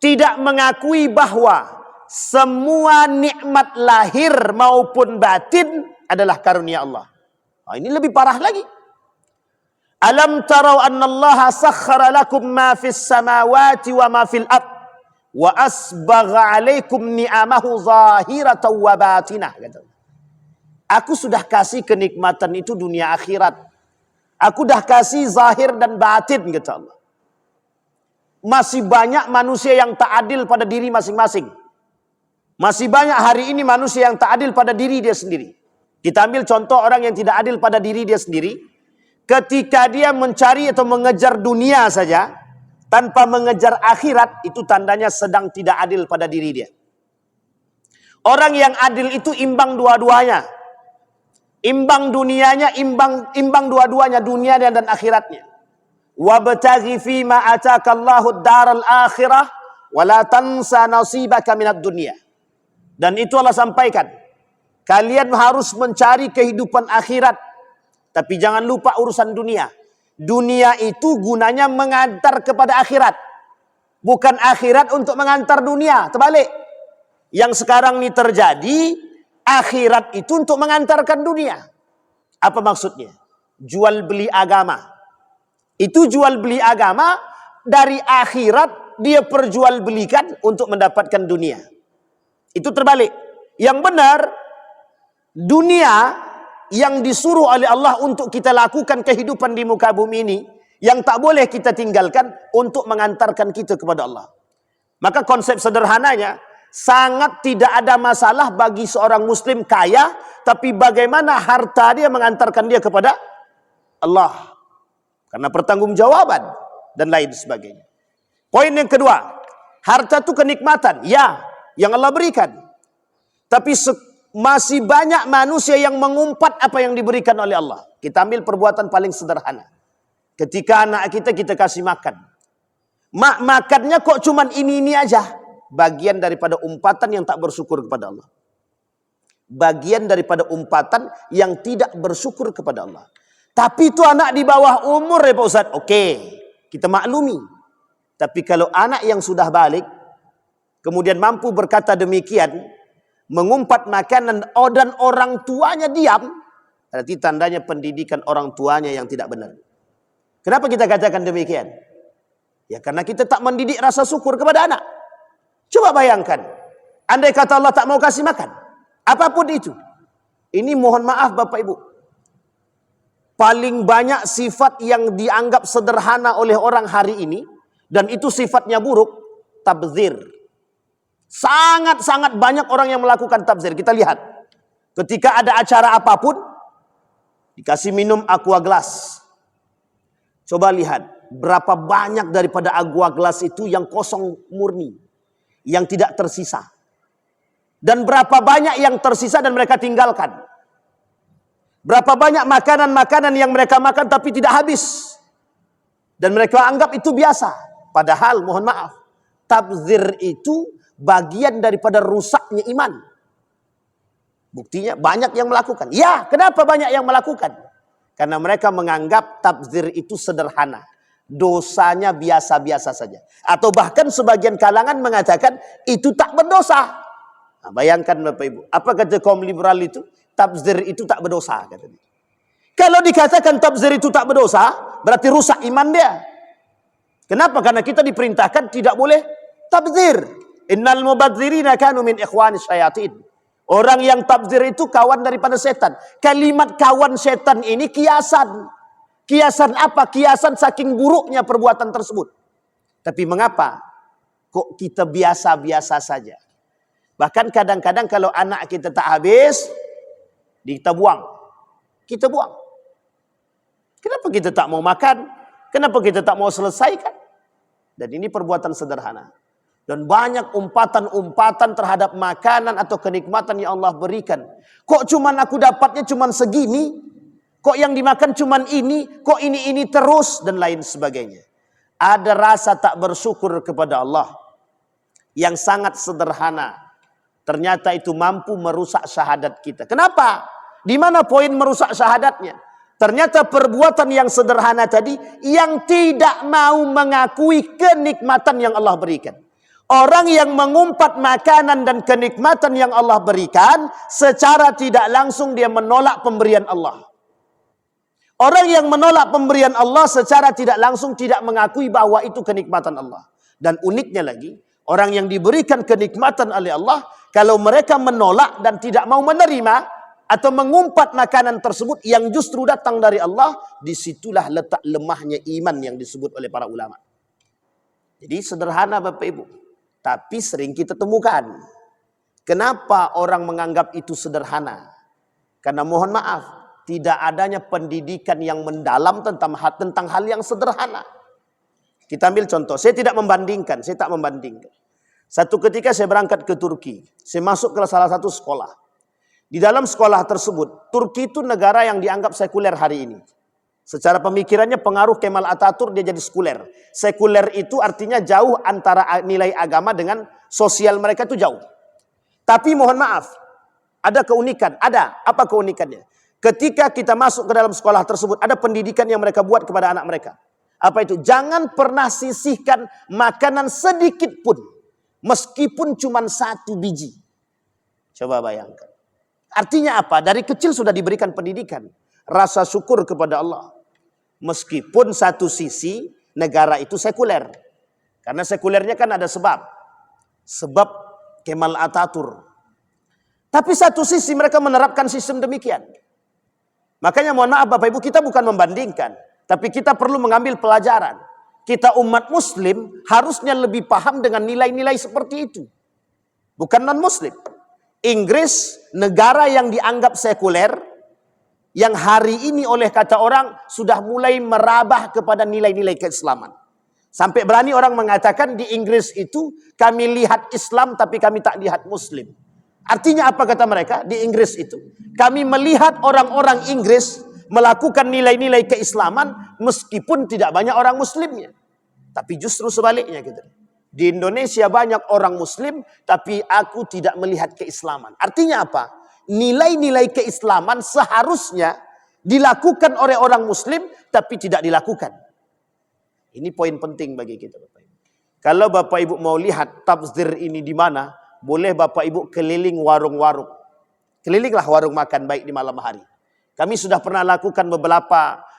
tidak mengakui bahwa semua nikmat lahir maupun batin adalah karunia Allah. Ini lebih parah lagi. Alam tarau anna Allah sakhkhara lakum ma fis samawati wa ma fil ard wa asbagha alaikum ni'amahu zahiratan wa batinah. Aku sudah kasih kenikmatan itu dunia akhirat. Aku dah kasih zahir dan batin, kata Allah. Masih banyak manusia yang tak adil pada diri masing-masing. Masih banyak hari ini manusia yang tak adil pada diri dia sendiri. Kita ambil contoh orang yang tidak adil pada diri dia sendiri. Ketika dia mencari atau mengejar dunia saja, tanpa mengejar akhirat, itu tandanya sedang tidak adil pada diri dia. Orang yang adil itu imbang dua-duanya. Imbang dunianya, imbang dua-duanya, dunianya dan akhiratnya. Wabtaghi fima atakallahu ad-daral akhirah wa la tansa nasibaka minad dunya. Dan itu Allah sampaikan. Kalian harus mencari kehidupan akhirat, tapi jangan lupa urusan dunia. Dunia itu gunanya mengantar kepada akhirat. Bukan akhirat untuk mengantar dunia. Terbalik. Yang sekarang ini terjadi, akhirat itu untuk mengantarkan dunia. Apa maksudnya? Jual beli agama. Itu jual beli agama, dari akhirat dia perjualbelikan untuk mendapatkan dunia. Itu terbalik. Yang benar, dunia yang disuruh oleh Allah untuk kita lakukan kehidupan di muka bumi ini, yang tak boleh kita tinggalkan untuk mengantarkan kita kepada Allah. Maka konsep sederhananya, sangat tidak ada masalah bagi seorang muslim kaya, tapi bagaimana harta dia mengantarkan dia kepada Allah. Karena pertanggungjawaban dan lain sebagainya. Poin yang kedua, harta itu kenikmatan, ya, yang Allah berikan. Tapi masih banyak manusia yang mengumpat apa yang diberikan oleh Allah. Kita ambil perbuatan paling sederhana. Ketika anak kita kasih makan. Makannya kok cuman ini aja. Bagian daripada umpatan yang tak bersyukur kepada Allah. Bagian daripada umpatan yang tidak bersyukur kepada Allah. Tapi itu anak di bawah umur ya Pak Ustaz. Oke, kita maklumi. Tapi kalau anak yang sudah balik, kemudian mampu berkata demikian, mengumpat makanan dan orang tuanya diam, berarti tandanya pendidikan orang tuanya yang tidak benar. Kenapa kita katakan demikian? Ya karena kita tak mendidik rasa syukur kepada anak. Coba bayangkan, andai kata Allah tak mau kasih makan, apapun itu. Ini mohon maaf Bapak Ibu. Paling banyak sifat yang dianggap sederhana oleh orang hari ini, dan itu sifatnya buruk, tabdzir. Sangat-sangat banyak orang yang melakukan tabdzir. Kita lihat, ketika ada acara apapun, dikasih minum aqua glass. Coba lihat, berapa banyak daripada aqua glass itu yang kosong murni, yang tidak tersisa. Dan berapa banyak yang tersisa dan mereka tinggalkan. Berapa banyak makanan-makanan yang mereka makan tapi tidak habis. Dan mereka anggap itu biasa. Padahal mohon maaf, tabdzir itu bagian daripada rusaknya iman. Buktinya banyak yang melakukan. Ya, kenapa banyak yang melakukan? Karena mereka menganggap tabdzir itu sederhana. Dosanya biasa-biasa saja. Atau bahkan sebagian kalangan mengatakan itu tak berdosa. Nah, bayangkan Bapak Ibu, apa kata kaum liberal itu? Tabdzir itu tak berdosa. Katanya. Kalau dikatakan tabdzir itu tak berdosa, berarti rusak iman dia. Kenapa? Karena kita diperintahkan tidak boleh tabdzir. Innal mubadzirina kanu min ikhwanis syayatin. Orang yang tabdzir itu kawan daripada setan. Kalimat kawan setan ini kiasan. Kiasan apa? Kiasan saking buruknya perbuatan tersebut. Tapi mengapa kok kita biasa-biasa saja? Bahkan kadang-kadang kalau anak kita tak habis, kita buang. Kita buang. Kenapa kita tak mau makan? Kenapa kita tak mau selesaikan? Dan ini perbuatan sederhana. Dan banyak umpatan-umpatan terhadap makanan atau kenikmatan yang Allah berikan. Kok cuman aku dapatnya cuman segini? Kok yang dimakan cuman ini? Kok ini terus? Dan lain sebagainya. Ada rasa tak bersyukur kepada Allah yang sangat sederhana. Ternyata itu mampu merusak syahadat kita. Kenapa? Di mana poin merusak syahadatnya? Ternyata perbuatan yang sederhana tadi yang tidak mau mengakui kenikmatan yang Allah berikan. Orang yang mengumpat makanan dan kenikmatan yang Allah berikan, secara tidak langsung dia menolak pemberian Allah. Orang yang menolak pemberian Allah secara tidak langsung tidak mengakui bahwa itu kenikmatan Allah. Dan uniknya lagi, orang yang diberikan kenikmatan oleh Allah, kalau mereka menolak dan tidak mau menerima atau mengumpat makanan tersebut yang justru datang dari Allah, disitulah letak lemahnya iman yang disebut oleh para ulama. Jadi sederhana Bapak Ibu. Tapi sering kita temukan. Kenapa orang menganggap itu sederhana? Karena mohon maaf, tidak adanya pendidikan yang mendalam tentang hal yang sederhana. Kita ambil contoh, saya tidak membandingkan, saya tak membandingkan. Satu ketika saya berangkat ke Turki, saya masuk ke salah satu sekolah. Di dalam sekolah tersebut, Turki itu negara yang dianggap sekuler hari ini. Secara pemikirannya pengaruh Kemal Atatürk dia jadi sekuler. Sekuler itu artinya jauh antara nilai agama dengan sosial mereka itu jauh. Tapi mohon maaf, ada keunikan. Ada. Apa keunikannya? Ketika kita masuk ke dalam sekolah tersebut, ada pendidikan yang mereka buat kepada anak mereka. Apa itu? Jangan pernah sisihkan makanan sedikit pun. Meskipun cuma 1 biji. Coba bayangkan. Artinya apa? Dari kecil sudah diberikan pendidikan. Rasa syukur kepada Allah. Meskipun satu sisi negara itu sekuler. Karena sekulernya kan ada sebab. Sebab Kemal Atatürk. Tapi satu sisi mereka menerapkan sistem demikian. Makanya mohon maaf Bapak Ibu, kita bukan membandingkan. Tapi kita perlu mengambil pelajaran. Kita umat muslim harusnya lebih paham dengan nilai-nilai seperti itu. Bukan non-muslim. Inggris, negara yang dianggap sekuler, yang hari ini oleh kata orang sudah mulai merabah kepada nilai-nilai keislaman. Sampai berani orang mengatakan di Inggris itu kami lihat Islam tapi kami tak lihat Muslim. Artinya apa kata mereka? Di Inggris itu kami melihat orang-orang Inggris melakukan nilai-nilai keislaman meskipun tidak banyak orang Muslimnya. Tapi justru sebaliknya gitu. Di Indonesia banyak orang Muslim tapi aku tidak melihat keislaman. Artinya apa? Nilai-nilai keislaman seharusnya dilakukan oleh orang Muslim tapi tidak dilakukan. Ini poin penting bagi kita Bapak Ibu. Kalau Bapak Ibu mau lihat tafsir ini di mana, boleh Bapak Ibu keliling warung-warung. Kelilinglah warung makan baik di malam hari. Kami sudah pernah lakukan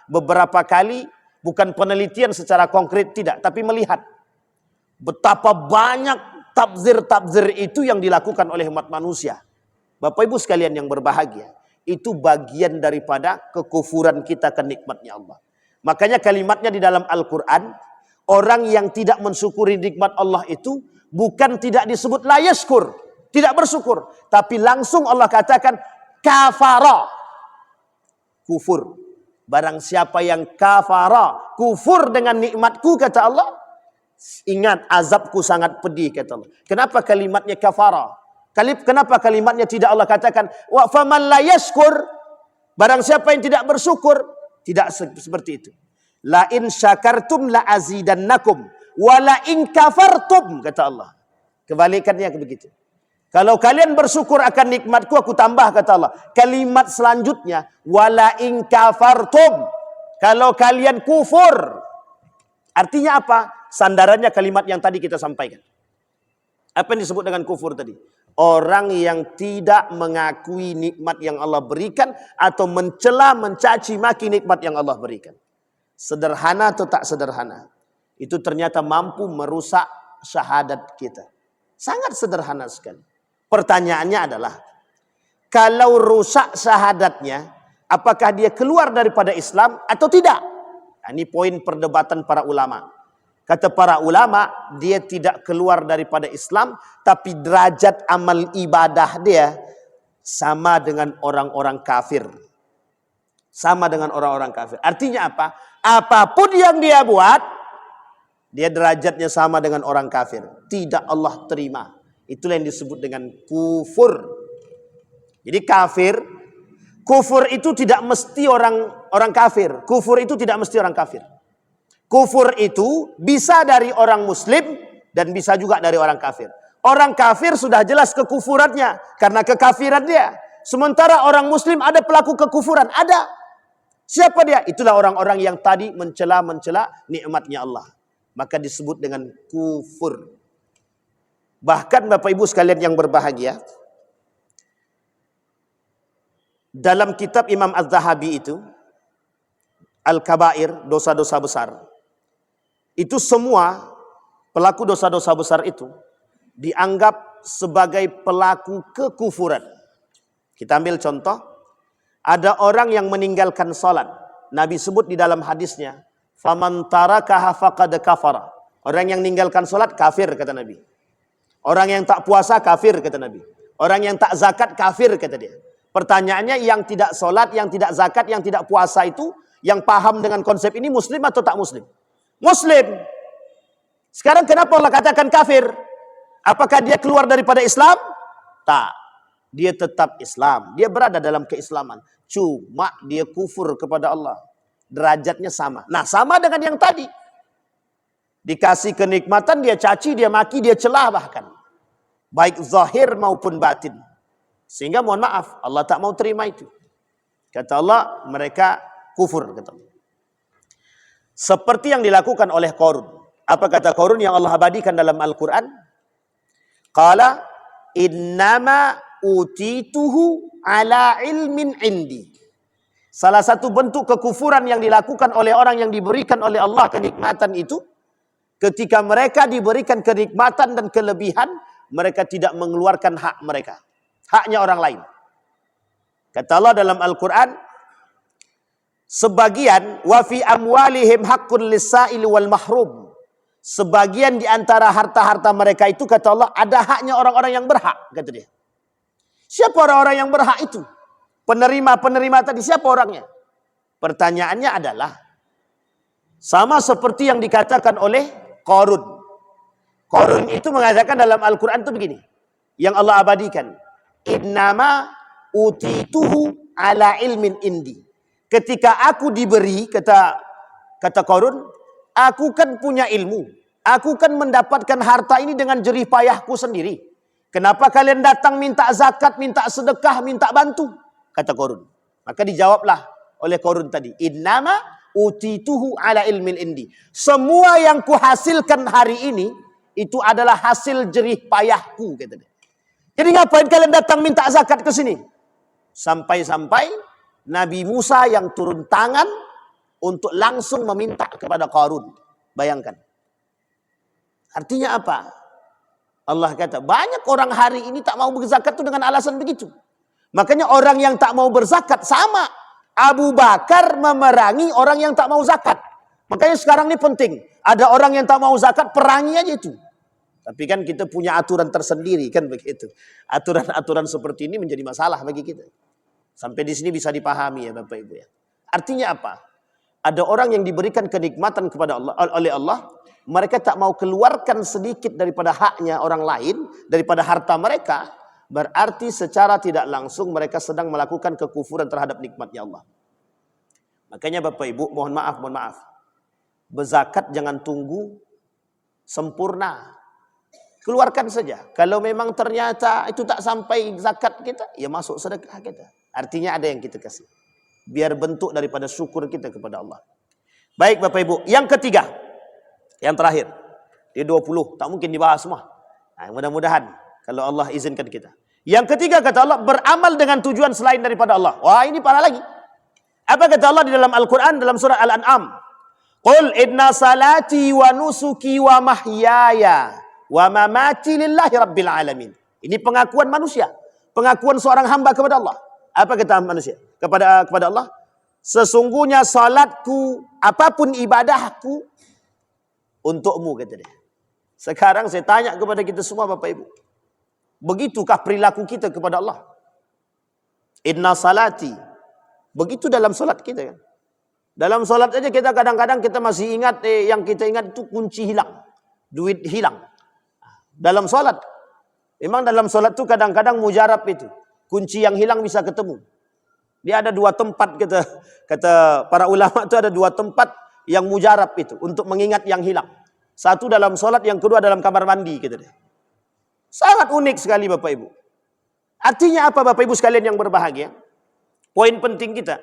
beberapa kali, bukan penelitian secara konkret tidak, tapi melihat betapa banyak tafsir-tafsir itu yang dilakukan oleh umat manusia. Bapak Ibu sekalian yang berbahagia, itu bagian daripada kekufuran kita ke nikmatnya Allah. Makanya kalimatnya di dalam Al-Quran, orang yang tidak mensyukuri nikmat Allah itu bukan tidak disebut la yashkur, tidak bersyukur, tapi langsung Allah katakan kafara, kufur. Barang siapa yang kafara, kufur dengan nikmatku kata Allah, ingat azabku sangat pedih kata Allah. Kenapa kalimatnya kafara? Kenapa kalimatnya tidak Allah katakan wa faman la yashkur, barang siapa yang tidak bersyukur, tidak seperti itu. La in syakartum la azidannakum wa la in kafartum kata Allah. Kebalikannya begitu. Kalau kalian bersyukur akan nikmatku aku tambah kata Allah. Kalimat selanjutnya wala in kafartum, kalau kalian kufur. Artinya apa? Sandarannya kalimat yang tadi kita sampaikan. Apa yang disebut dengan kufur tadi? Orang yang tidak mengakui nikmat yang Allah berikan atau mencela, mencaci maki nikmat yang Allah berikan. Sederhana atau tak sederhana, itu ternyata mampu merusak syahadat kita. Sangat sederhana sekali. Pertanyaannya adalah, kalau rusak syahadatnya, apakah dia keluar daripada Islam atau tidak? Nah, ini poin perdebatan para ulama. Kata para ulama, dia tidak keluar daripada Islam, tapi derajat amal ibadah dia sama dengan orang-orang kafir. Sama dengan orang-orang kafir. Artinya apa? Apapun yang dia buat, dia derajatnya sama dengan orang kafir. Tidak Allah terima. Itulah yang disebut dengan kufur. Jadi kufur itu tidak mesti orang kafir. Kufur itu tidak mesti orang kafir. Kufur itu bisa dari orang muslim dan bisa juga dari orang kafir. Orang kafir sudah jelas kekufurannya karena kekafiran dia. Sementara orang muslim ada pelaku kekufuran, ada. Siapa dia? Itulah orang-orang yang tadi mencela nikmatnya Allah. Maka disebut dengan kufur. Bahkan Bapak Ibu sekalian yang berbahagia, dalam kitab Imam Az-Zahabi itu, Al-Kabair, dosa-dosa besar, itu semua pelaku dosa-dosa besar itu dianggap sebagai pelaku kekufuran. Kita ambil contoh, ada orang yang meninggalkan salat. Nabi sebut di dalam hadisnya, "Faman tarakaha faqad kafara." Orang yang meninggalkan salat kafir kata Nabi. Orang yang tak puasa kafir kata Nabi. Orang yang tak zakat kafir kata dia. Pertanyaannya, yang tidak salat, yang tidak zakat, yang tidak puasa itu, yang paham dengan konsep ini muslim atau tak muslim? Muslim. Sekarang kenapa Allah katakan kafir? Apakah dia keluar daripada Islam? Tak. Dia tetap Islam. Dia berada dalam keislaman. Cuma dia kufur kepada Allah. Derajatnya sama. Nah, sama dengan yang tadi. Dikasih kenikmatan, dia caci, dia maki, dia celah bahkan. Baik zahir maupun batin. Sehingga mohon maaf, Allah tak mau terima itu. Kata Allah, mereka kufur. Kata Allah. Seperti yang dilakukan oleh Qarun. Apa kata Qarun yang Allah abadikan dalam Al-Quran? Qala innama utituhu ala ilmin indi. Salah satu bentuk kekufuran yang dilakukan oleh orang yang diberikan oleh Allah kenikmatan itu, ketika mereka diberikan kenikmatan dan kelebihan, mereka tidak mengeluarkan hak mereka. Haknya orang lain. Kata Allah dalam Al-Quran, sebagian wa fi amwalihim haqqun lis-sa'il wal mahrum. Sebagian di antara harta-harta mereka itu, kata Allah, ada haknya orang-orang yang berhak, kata dia. Siapa orang-orang yang berhak itu? Penerima-penerima tadi, siapa orangnya? Pertanyaannya adalah, sama seperti yang dikatakan oleh Qarun. Qarun itu mengatakan dalam Al-Quran itu begini, yang Allah abadikan, innama utituhu ala ilmin indi. Ketika aku diberi, kata Qarun, aku kan punya ilmu. Aku kan mendapatkan harta ini dengan jerih payahku sendiri. Kenapa kalian datang minta zakat, minta sedekah, minta bantu? Kata Qarun. Maka dijawablah oleh Qarun tadi, innama utituhu ala ilmin indi. Semua yang kuhasilkan hari ini, itu adalah hasil jerih payahku. Kata dia. Jadi ngapain kalian datang minta zakat ke sini? Sampai-sampai Nabi Musa yang turun tangan untuk langsung meminta kepada Qarun. Bayangkan. Artinya apa? Allah kata, banyak orang hari ini tak mau berzakat itu dengan alasan begitu. Makanya orang yang tak mau berzakat sama. Abu Bakar memerangi orang yang tak mau zakat. Makanya sekarang ini penting. Ada orang yang tak mau zakat, perangi aja itu. Tapi kan kita punya aturan tersendiri kan begitu. Aturan-aturan seperti ini menjadi masalah bagi kita. Sampai di sini bisa dipahami ya Bapak Ibu ya. Artinya apa? Ada orang yang diberikan kenikmatan kepada Allah, oleh Allah, mereka tak mau keluarkan sedikit daripada haknya orang lain, daripada harta mereka, berarti secara tidak langsung mereka sedang melakukan kekufuran terhadap nikmatnya Allah. Makanya Bapak Ibu, mohon maaf, berzakat jangan tunggu sempurna. Keluarkan saja. Kalau memang ternyata itu tak sampai zakat kita, ya masuk sedekah kita. Artinya ada yang kita kasih. Biar bentuk daripada syukur kita kepada Allah. Baik Bapak Ibu. Yang ketiga. Yang terakhir. Di 20. Tak mungkin dibahas semua. Nah, mudah-mudahan. Kalau Allah izinkan kita. Yang ketiga kata Allah. Beramal dengan tujuan selain daripada Allah. Wah ini parah lagi. Apa kata Allah di dalam Al-Quran. Dalam surah Al-An'am. Qul inna salati wa nusuki wa mahyaya wa mamati lillahi rabbil alamin. Ini pengakuan manusia. Pengakuan seorang hamba kepada Allah. Apa kata manusia? Kepada Allah. Sesungguhnya salatku, apapun ibadahku, untukmu, kata dia. Sekarang saya tanya kepada kita semua Bapak Ibu. Begitukah perilaku kita kepada Allah? Inna salati. Begitu dalam salat kita kan. Dalam solat aja kita kadang-kadang kita masih ingat yang kita ingat itu kunci hilang, duit hilang. Dalam solat, memang dalam solat itu kadang-kadang mujarab itu, kunci yang hilang bisa ketemu. Dia ada dua tempat kata para ulama itu ada dua tempat yang mujarab itu untuk mengingat yang hilang. Satu dalam solat, yang kedua dalam kamar mandi kata dia. Sangat unik sekali Bapak Ibu. Artinya apa Bapak Ibu sekalian yang berbahagia? Poin penting kita,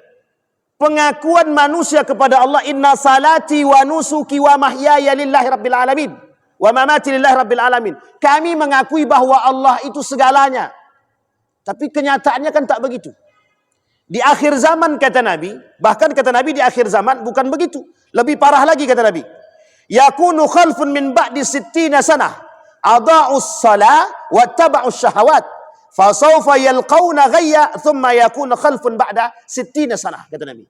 pengakuan manusia kepada Allah, inna salati wa nusuki wa mahyaya lillahi rabbil alamin wa mamati lillahi rabbil alamin. Kami mengakui bahwa Allah itu segalanya. Tapi kenyataannya kan tak begitu. Di akhir zaman kata Nabi, bahkan kata Nabi di akhir zaman bukan begitu. Lebih parah lagi kata Nabi. Yakunu khalfun min ba'di sittina sanah adha'us salah wa taba'us syahawat fasawfa yalqawna ghayya thumma yakunu khalfun ba'da sittina sanah kata Nabi.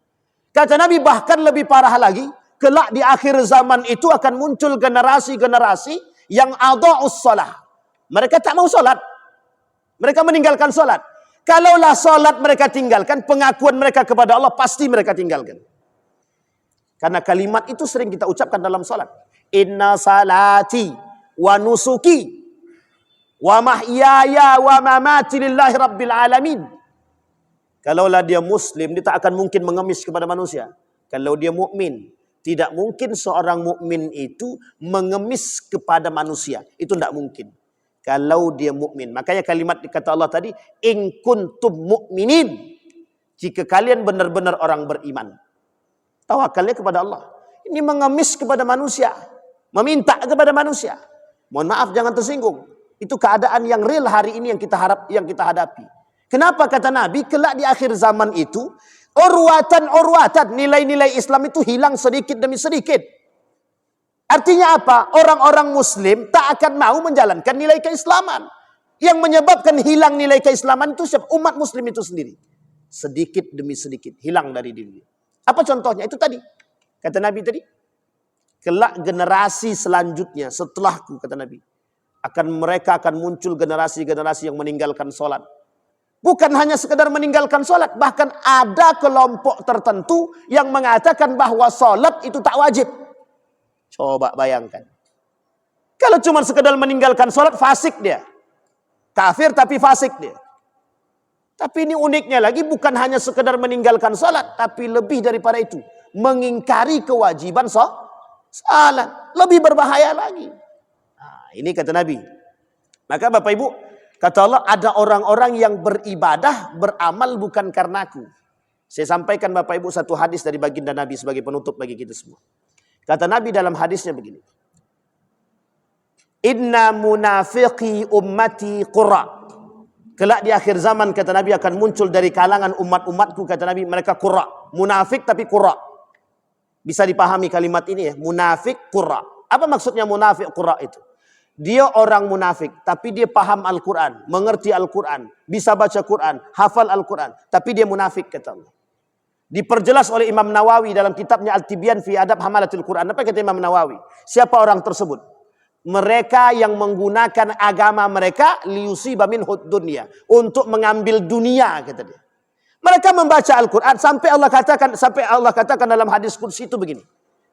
Kata Nabi bahkan lebih parah lagi, kelak di akhir zaman itu akan muncul generasi-generasi yang adha'us salah. Mereka tak mau salat. Mereka meninggalkan salat. Kalaulah salat mereka tinggalkan, pengakuan mereka kepada Allah pasti mereka tinggalkan. Karena kalimat itu sering kita ucapkan dalam salat. Inna salati wa nusuki wa mahyaya wa mamati lillahi rabbil alamin. Kalaulah dia muslim, dia tak akan mungkin mengemis kepada manusia. Kalau dia mukmin, tidak mungkin seorang mukmin itu mengemis kepada manusia. Itu tidak mungkin. Kalau dia mukmin. Makanya kalimat kata Allah tadi, in kuntum mu'minin. Jika kalian benar-benar orang beriman. Tawakalnya kepada Allah. Ini mengemis kepada manusia. Meminta kepada manusia. Mohon maaf, jangan tersinggung. Itu keadaan yang real hari ini yang kita hadapi. Kenapa kata Nabi, kelak di akhir zaman itu, urwatan, nilai-nilai Islam itu hilang sedikit demi sedikit. Artinya apa? Orang-orang muslim tak akan mau menjalankan nilai keislaman. Yang menyebabkan hilang nilai keislaman itu siapa? Umat muslim itu sendiri. Sedikit demi sedikit hilang dari diri. Apa contohnya? Itu tadi. Kata Nabi tadi. Kelak generasi selanjutnya setelahku, kata Nabi. Mereka akan muncul generasi-generasi yang meninggalkan sholat. Bukan hanya sekedar meninggalkan sholat. Bahkan ada kelompok tertentu yang mengatakan bahwa sholat itu tak wajib. Coba bayangkan. Kalau cuma sekedar meninggalkan sholat, fasik dia. Kafir tapi fasik dia. Tapi ini uniknya lagi, bukan hanya sekedar meninggalkan sholat, tapi lebih daripada itu. Mengingkari kewajiban sholat. Lebih berbahaya lagi. Nah, ini kata Nabi. Maka Bapak Ibu, kata Allah, ada orang-orang yang beribadah, beramal bukan karenaku. Saya sampaikan Bapak Ibu satu hadis dari baginda Nabi sebagai penutup bagi kita semua. Kata Nabi dalam hadisnya begini. Inna munafiqi ummati qurra. Kelak di akhir zaman kata Nabi akan muncul dari kalangan umat-umatku, kata Nabi, mereka qurra. Munafik tapi qurra. Bisa dipahami kalimat ini ya, munafik qurra. Apa maksudnya munafik qurra itu? Dia orang munafik tapi dia paham Al-Qur'an, mengerti Al-Qur'an, bisa baca Qur'an, hafal Al-Qur'an, tapi dia munafik kata Allah. Diperjelas oleh Imam Nawawi dalam kitabnya Al-Tibyan fi Adab Hamalatul Quran. Apa kata Imam Nawawi? Siapa orang tersebut? Mereka yang menggunakan agama mereka liyusiba minhud dunya, untuk mengambil dunia, kata dia. Mereka membaca Al-Quran sampai Allah katakan dalam hadis kursi itu begini.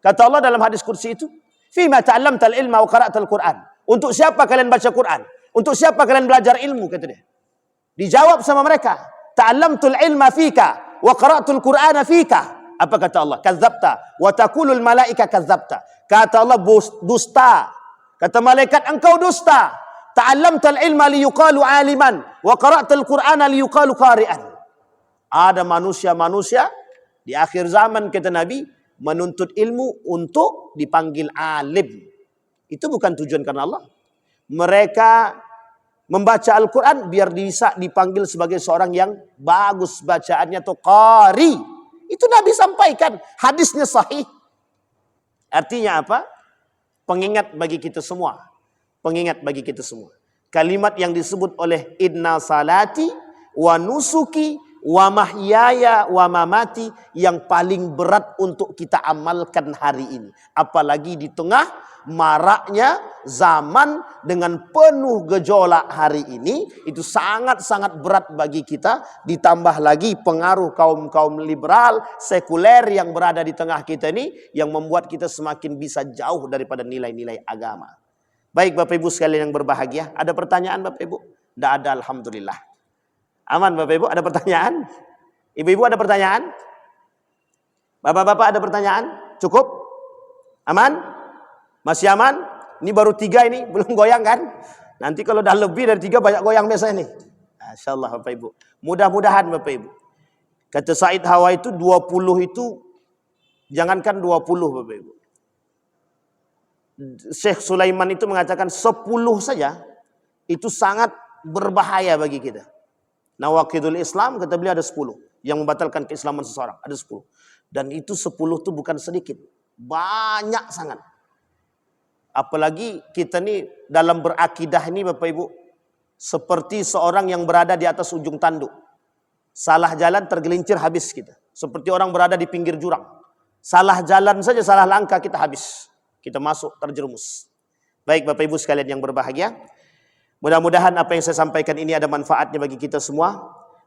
Kata Allah dalam hadis kursi itu, fima ta'allamtal ilma wa qara'tal Quran. Untuk siapa kalian baca Quran? Untuk siapa kalian belajar ilmu, kata dia. Dijawab sama mereka, ta'allamtul ilma fika wa qara'tul Qur'ana fika. Apa kata Allah? Kadzabta wa taqulul malaika kadzabta. Kata Allah, dusta. Kata malaikat, engkau dusta. Ta'allamtal ilma liyuqalu aliman wa qara'tal Qur'ana liyuqalu qari'an. Ada manusia-manusia di akhir zaman kata Nabi menuntut ilmu untuk dipanggil alim. Itu bukan tujuan karena Allah. Mereka membaca Al-Quran biar bisa dipanggil sebagai seorang yang bagus bacaannya atau qari. Itu Nabi sampaikan. Hadisnya sahih. Artinya apa? Pengingat bagi kita semua. Pengingat bagi kita semua. Kalimat yang disebut oleh inna salati wa nusuki wa mahyaya wa mamati, yang paling berat untuk kita amalkan hari ini. Apalagi di tengah maraknya zaman dengan penuh gejolak hari ini, itu sangat-sangat berat bagi kita. Ditambah lagi pengaruh kaum-kaum liberal, sekuler yang berada di tengah kita ini, yang membuat kita semakin bisa jauh daripada nilai-nilai agama. Baik Bapak Ibu sekalian yang berbahagia, ada pertanyaan Bapak Ibu? Tidak ada, alhamdulillah. Aman Bapak Ibu, ada pertanyaan? Ibu-ibu ada pertanyaan? Bapak-bapak ada pertanyaan? Cukup? Aman? Masih aman? Ini baru 3 ini, belum goyang kan? Nanti kalau dah lebih dari 3 banyak goyang biasanya nih. Masya Allah Bapak Ibu. Mudah-mudahan Bapak Ibu. Kata Said Hawa itu 20 itu, jangankan 20 Bapak Ibu. Syekh Sulaiman itu mengatakan 10 saja, itu sangat berbahaya bagi kita. Nawaqidul Islam, kata beliau ada 10. Yang membatalkan keislaman seseorang, ada 10. Dan itu 10 itu bukan sedikit. Banyak sangat. Apalagi kita nih dalam berakidah ini Bapak Ibu, seperti seorang yang berada di atas ujung tanduk. Salah jalan tergelincir habis kita. Seperti orang berada di pinggir jurang. Salah jalan saja, salah langkah kita habis. Kita masuk terjerumus. Baik Bapak Ibu sekalian yang berbahagia. Mudah-mudahan apa yang saya sampaikan ini ada manfaatnya bagi kita semua.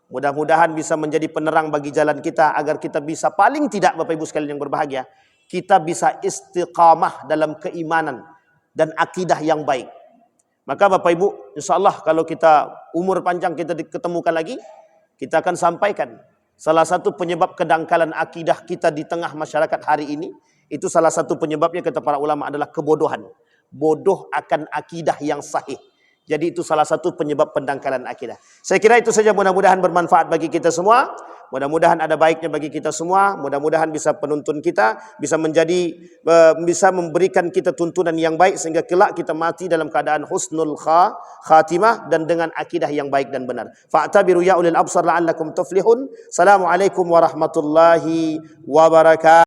Mudah-mudahan bisa menjadi penerang bagi jalan kita, agar kita bisa, paling tidak Bapak Ibu sekalian yang berbahagia, kita bisa istiqamah dalam keimanan dan akidah yang baik. Maka Bapak Ibu, insyaAllah kalau kita umur panjang kita diketemukan lagi, kita akan sampaikan salah satu penyebab kedangkalan akidah kita di tengah masyarakat hari ini, itu salah satu penyebabnya kata para ulama adalah kebodohan. Bodoh akan akidah yang sahih. Jadi itu salah satu penyebab pendangkalan akidah. Saya kira itu saja, mudah-mudahan bermanfaat bagi kita semua. Mudah-mudahan ada baiknya bagi kita semua. Mudah-mudahan bisa penuntun kita, bisa menjadi, bisa memberikan kita tuntunan yang baik sehingga kelak kita mati dalam keadaan husnul khatimah dan dengan akidah yang baik dan benar. Fa'tabiru ya ulil absar la'allakum tuflihun. Assalamualaikum warahmatullahi wabarakatuh.